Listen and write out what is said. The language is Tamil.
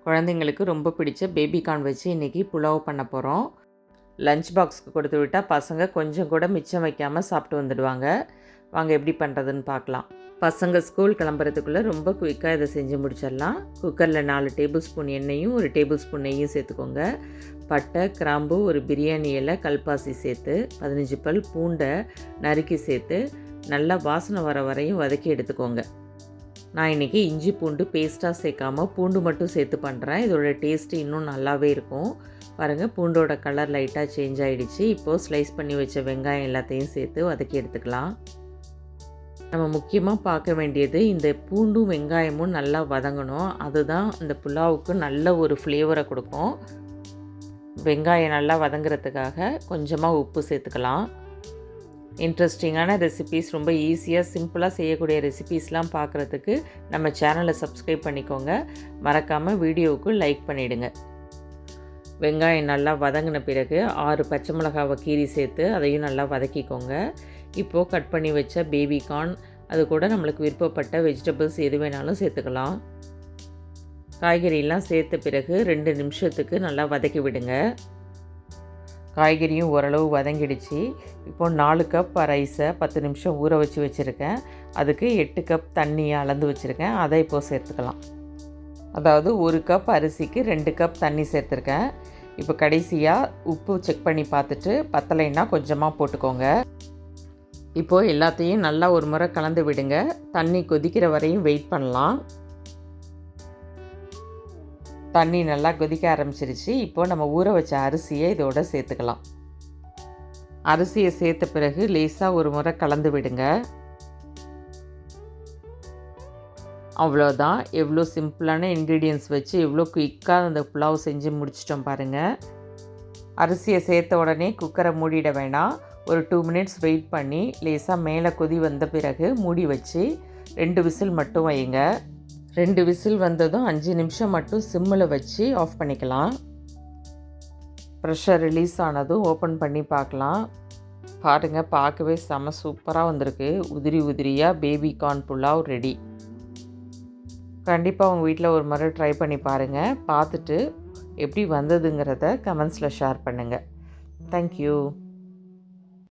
குழந்தைங்களுக்கு ரொம்ப பிடிச்ச பேபிகார்ன் வச்சு இன்றைக்கி புலாவ் பண்ண போகிறோம். லஞ்ச் பாக்ஸ்க்கு கொடுத்து விட்டால் பசங்க கொஞ்சம் கூட மிச்சம் வைக்காமல் சாப்பிட்டு வந்துடுவாங்க. வாங்க எப்படி பண்ணுறதுன்னு பார்க்கலாம். பசங்க ஸ்கூல் கிளம்புறதுக்குள்ளே ரொம்ப குயிக்காக இதை செஞ்சு முடிச்சிடலாம். குக்கரில் 4 டேபிள் ஸ்பூன் எண்ணெயும் 1 டேபிள் ஸ்பூன் நெய்யும் சேர்த்துக்கோங்க. பட்டை, கிராம்பு, ஒரு பிரியாணி இலை, கல்பாசி சேர்த்து 15 பல் பூண்டை நறுக்கி சேர்த்து நல்லா வாசனை வர வரையும் வதக்கி எடுத்துக்கோங்க. நான் இன்றைக்கி இஞ்சி பூண்டு பேஸ்ட்டாக சேர்க்காமல் பூண்டு மட்டும் சேர்த்து பண்ணுறேன். இதோட டேஸ்ட்டு இன்னும் நல்லாவே இருக்கும். பாருங்கள், பூண்டோட கலர் லைட்டாக சேஞ்ச் ஆகிடுச்சு. இப்போது ஸ்லைஸ் பண்ணி வச்ச வெங்காயம் எல்லாத்தையும் சேர்த்து வதக்கி எடுத்துக்கலாம். நம்ம முக்கியமாக பார்க்க வேண்டியது இந்த பூண்டும் வெங்காயமும் நல்லா வதங்கணும். அதுதான் இந்த புலாவுக்கு நல்ல ஒரு ஃப்ளேவரை கொடுக்கும். வெங்காயம் நல்லா வதங்குறதுக்காக கொஞ்சமாக உப்பு சேர்த்துக்கலாம். இன்ட்ரெஸ்டிங்கான ரெசிபீஸ், ரொம்ப ஈஸியாக சிம்பிளாக செய்யக்கூடிய ரெசிபீஸ்லாம் பார்க்குறதுக்கு நம்ம சேனலை சப்ஸ்கிரைப் பண்ணிக்கோங்க. மறக்காமல் வீடியோவுக்கு லைக் பண்ணிவிடுங்க. வெங்காயம் நல்லா வதங்கின பிறகு 6 பச்சை மிளகாவை கீரி சேர்த்து அதையும் நல்லா வதக்கிக்கோங்க. இப்போது கட் பண்ணி வச்ச பேபிகார்ன், அது கூட நம்மளுக்கு விருப்பப்பட்ட வெஜிடபிள்ஸ் எது வேணாலும் சேர்த்துக்கலாம். காய்கறியெல்லாம் சேர்த்த பிறகு 2 நிமிஷத்துக்கு நல்லா வதக்கி விடுங்க. காய்கறியும் ஓரளவு வதங்கிடுச்சு. இப்போது 4 கப் ரைஸை 10 நிமிஷம் ஊற வச்சு வச்சுருக்கேன். அதுக்கு 8 கப் தண்ணியை அளந்து வச்சுருக்கேன். அதை இப்போது சேர்த்துக்கலாம். அதாவது 1 கப் அரிசிக்கு 2 கப் தண்ணி சேர்த்துருக்கேன். இப்போ கடைசியாக உப்பு செக் பண்ணி பார்த்துட்டு பத்தலைன்னா கொஞ்சமாக போட்டுக்கோங்க. இப்போது எல்லாத்தையும் நல்லா ஒரு முறை கலந்து விடுங்க. தண்ணி கொதிக்கிற வரையும் வெயிட் பண்ணலாம். தண்ணி நல்லா கொதிக்க ஆரம்பிச்சிருச்சு. இப்போது நம்ம ஊற வச்ச அரிசியை இதோட சேர்த்துக்கலாம். அரிசியை சேர்த்த பிறகு லேசாக ஒரு முறை கலந்து விடுங்க. அவ்வளோதான். எவ்வளோ சிம்பிளான இன்க்ரீடியன்ட்ஸ் வச்சு எவ்வளோ குயிக்காக அந்த புலாவ் செஞ்சு முடிச்சிட்டோம் பாருங்கள். அரிசியை சேர்த்த உடனே குக்கரை மூடிட வேண்டாம். ஒரு 2 மினிட்ஸ் வெயிட் பண்ணி லேசாக மேலே கொதி வந்த பிறகு மூடி வச்சு 2 விசில் மட்டும் வைங்க. 2 விசில் வந்ததும் 5 நிமிஷம் மட்டும் சிம்மில் வச்சு ஆஃப் பண்ணிக்கலாம். ப்ரெஷர் ரிலீஸ் ஆனதும் ஓப்பன் பண்ணி பார்க்கலாம். பாருங்கள், பார்க்கவே செம சூப்பராக வந்திருக்கு. உதிரி உதிரியாக பேபிகார்ன் புலாவ் ரெடி. கண்டிப்பாக உங்கள் வீட்டில் ஒரு முறை ட்ரை பண்ணி பாருங்கள். பார்த்துட்டு எப்படி வந்ததுங்கிறத கமெண்ட்ஸில் ஷேர் பண்ணுங்கள். தேங்க்யூ.